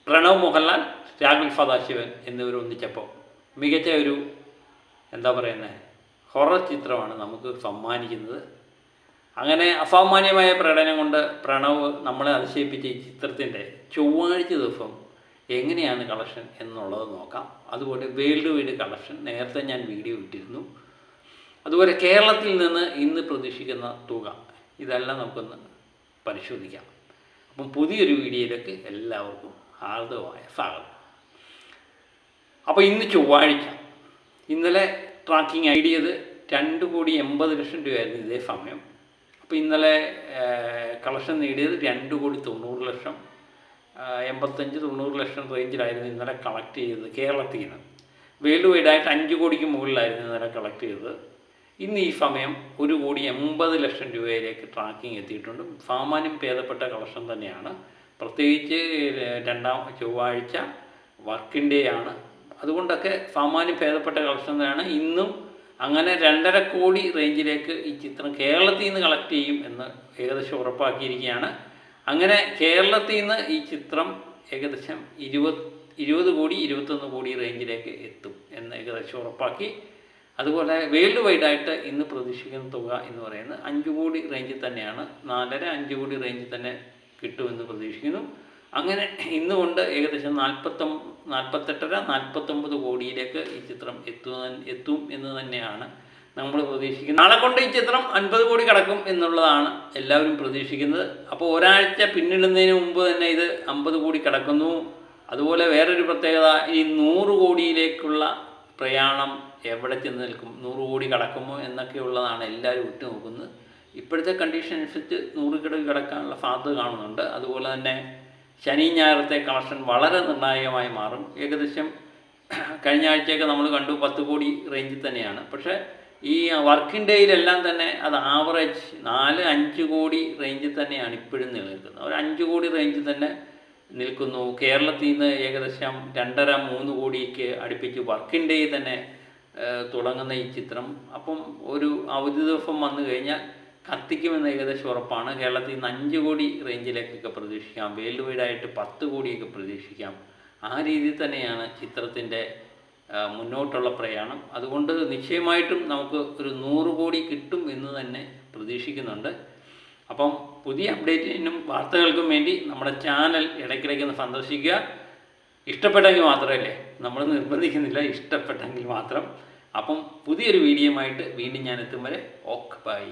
പ്രണവ് മോഹൻലാൽ, രാഹുൽ സദാശിവൻ എന്നിവർ ഒന്നിച്ചപ്പോൾ മികച്ച ഒരു ഹൊറർ ചിത്രമാണ് നമുക്ക് സമ്മാനിക്കുന്നത്. അങ്ങനെ അസാമാന്യമായ പ്രകടനം കൊണ്ട് പ്രണവ് നമ്മളെ അതിശയിപ്പിച്ച ഈ ചിത്രത്തിൻ്റെ ചൊവ്വാഴ്ച ദിവസം എങ്ങനെയാണ് കളക്ഷൻ എന്നുള്ളത് നോക്കാം. അതുപോലെ വേൾഡ് വൈഡ് കളക്ഷൻ നേരത്തെ ഞാൻ വീഡിയോ ഇട്ടിരുന്നു. അതുപോലെ കേരളത്തിൽ നിന്ന് ഇന്ന് പ്രതീക്ഷിക്കുന്ന തുക, ഇതെല്ലാം നമുക്കൊന്ന് പരിശോധിക്കാം. അപ്പം പുതിയൊരു വീഡിയോയിലേക്ക് എല്ലാവർക്കും ഹാർദവമായ സ്വാഗതം. അപ്പോൾ ഇന്ന് ചൊവ്വാഴ്ച, ഇന്നലെ ട്രാക്കിംഗ് ഐഡിയത് 2,80,00,000 രൂപയായിരുന്നു ഇതേ സമയം. അപ്പോൾ ഇന്നലെ കളക്ഷൻ നേടിയത് 2,90,00,000, 85-90 ലക്ഷം റേഞ്ചിലായിരുന്നു ഇന്നലെ കളക്ട് ചെയ്തത് കേരളത്തിൽ നിന്ന്. വേൾഡ് വൈഡായിട്ട് 5 കോടിക്ക് മുകളിലായിരുന്നു ഇന്നലെ കളക്ട് ചെയ്തത്. ഇന്ന് ഈ സമയം 1,80,00,000 രൂപയിലേക്ക് ട്രാക്കിംഗ് എത്തിയിട്ടുണ്ട്. സാമാന്യം ഭേദപ്പെട്ട കളക്ഷൻ തന്നെയാണ്. പ്രത്യേകിച്ച് രണ്ടാം ചൊവ്വാഴ്ച വർക്കിംഗ് ഡേ ആണ്. അതുകൊണ്ടൊക്കെ സാമാന്യം ഭേദപ്പെട്ട കളക്ഷൻ തന്നെയാണ്. ഇന്നും അങ്ങനെ 2.5 കോടി റേഞ്ചിലേക്ക് ഈ ചിത്രം കേരളത്തിൽ നിന്ന് കളക്ട് ചെയ്യും എന്ന് ഏകദേശം ഉറപ്പാക്കിയിരിക്കുകയാണ്. അങ്ങനെ കേരളത്തിൽ നിന്ന് ഈ ചിത്രം ഏകദേശം 20 കോടി 21 കോടി റേഞ്ചിലേക്ക് എത്തും എന്ന് ഏകദേശം ഉറപ്പാക്കി. അതുപോലെ വേൾഡ് വൈഡായിട്ട് ഇന്ന് പ്രതീക്ഷിക്കുന്ന തുക എന്ന് പറയുന്നത് 5 കോടി റേഞ്ചിൽ തന്നെയാണ്. 4.5-5 കോടി റേഞ്ചിൽ തന്നെ കിട്ടുമെന്ന് പ്രതീക്ഷിക്കുന്നു. അങ്ങനെ ഇന്നുകൊണ്ട് ഏകദേശം 48-49 കോടിയിലേക്ക് ഈ ചിത്രം എത്തും എന്ന് തന്നെയാണ് നമ്മൾ പ്രതീക്ഷിക്കുന്നത്. നാളെ കൊണ്ട് ഈ ചിത്രം 50 കോടി കടക്കും എന്നുള്ളതാണ് എല്ലാവരും പ്രതീക്ഷിക്കുന്നത്. അപ്പോൾ ഒരാഴ്ച പിന്നിടുന്നതിന് മുമ്പ് തന്നെ ഇത് 50 കോടി കടക്കുന്നു. അതുപോലെ വേറൊരു പ്രത്യേകത, ഈ 100 കോടിയിലേക്കുള്ള പ്രയാണം എവിടെ ചെന്ന് നിൽക്കും, 100 കോടി കടക്കുമോ എന്നൊക്കെയുള്ളതാണ് എല്ലാവരും ഉറ്റുനോക്കുന്നത്. ഇപ്പോഴത്തെ കണ്ടീഷൻ അനുസരിച്ച് 100 കോടി കടക്കാനുള്ള സാധ്യത കാണുന്നുണ്ട്. അതുപോലെ തന്നെ ശനി ഞായറത്തെ കളക്ഷൻ വളരെ നിർണായകമായി മാറും. ഏകദേശം കഴിഞ്ഞ ആഴ്ചയൊക്കെ നമ്മൾ കണ്ടു 10 കോടി റേഞ്ചിൽ തന്നെയാണ്. പക്ഷേ ഈ വർക്കിംഗ് ഡേയിലെല്ലാം തന്നെ അത് ആവറേജ് 4-5 കോടി റേഞ്ചിൽ തന്നെയാണ് ഇപ്പോഴും നിലനിൽക്കുന്നത്. ഒരു 5 കോടി റേഞ്ചിൽ തന്നെ നിൽക്കുന്നു. കേരളത്തിൽ നിന്ന് ഏകദേശം 2.5-3 കോടിക്ക് അടുപ്പിച്ച് വർക്കിംഗ് ഡേ തന്നെ തുടങ്ങുന്ന ഈ ചിത്രം അപ്പം ഒരു അവധി ദിവസം വന്നു കഴിഞ്ഞാൽ കത്തിക്കുമെന്ന് ഏകദേശം ഉറപ്പാണ്. കേരളത്തിൽ നിന്ന് 5 കോടി റേഞ്ചിലേക്കൊക്കെ പ്രതീക്ഷിക്കാം. വേൾഡ് വൈഡായിട്ട് 10 കോടിയൊക്കെ പ്രതീക്ഷിക്കാം. ആ രീതിയിൽ തന്നെയാണ് ചിത്രത്തിൻ്റെ മുന്നോട്ടുള്ള പ്രയാണം. അതുകൊണ്ട് നിശ്ചയമായിട്ടും നമുക്ക് ഒരു 100 കോടി കിട്ടും എന്ന് തന്നെ പ്രതീക്ഷിക്കുന്നുണ്ട്. അപ്പം പുതിയ അപ്ഡേറ്റിനും വാർത്തകൾക്കും വേണ്ടി നമ്മുടെ ചാനൽ ഇടയ്ക്കിടയ്ക്ക് സന്ദർശിക്കുക. ഇഷ്ടപ്പെട്ടെങ്കിൽ മാത്രമല്ലേ, നമ്മൾ നിർബന്ധിക്കുന്നില്ല, ഇഷ്ടപ്പെട്ടെങ്കിൽ മാത്രം. അപ്പം പുതിയൊരു വീഡിയോയുമായിട്ട് വീണ്ടും ഞാൻ എത്തും വരെ ഓക്കെ ബൈ.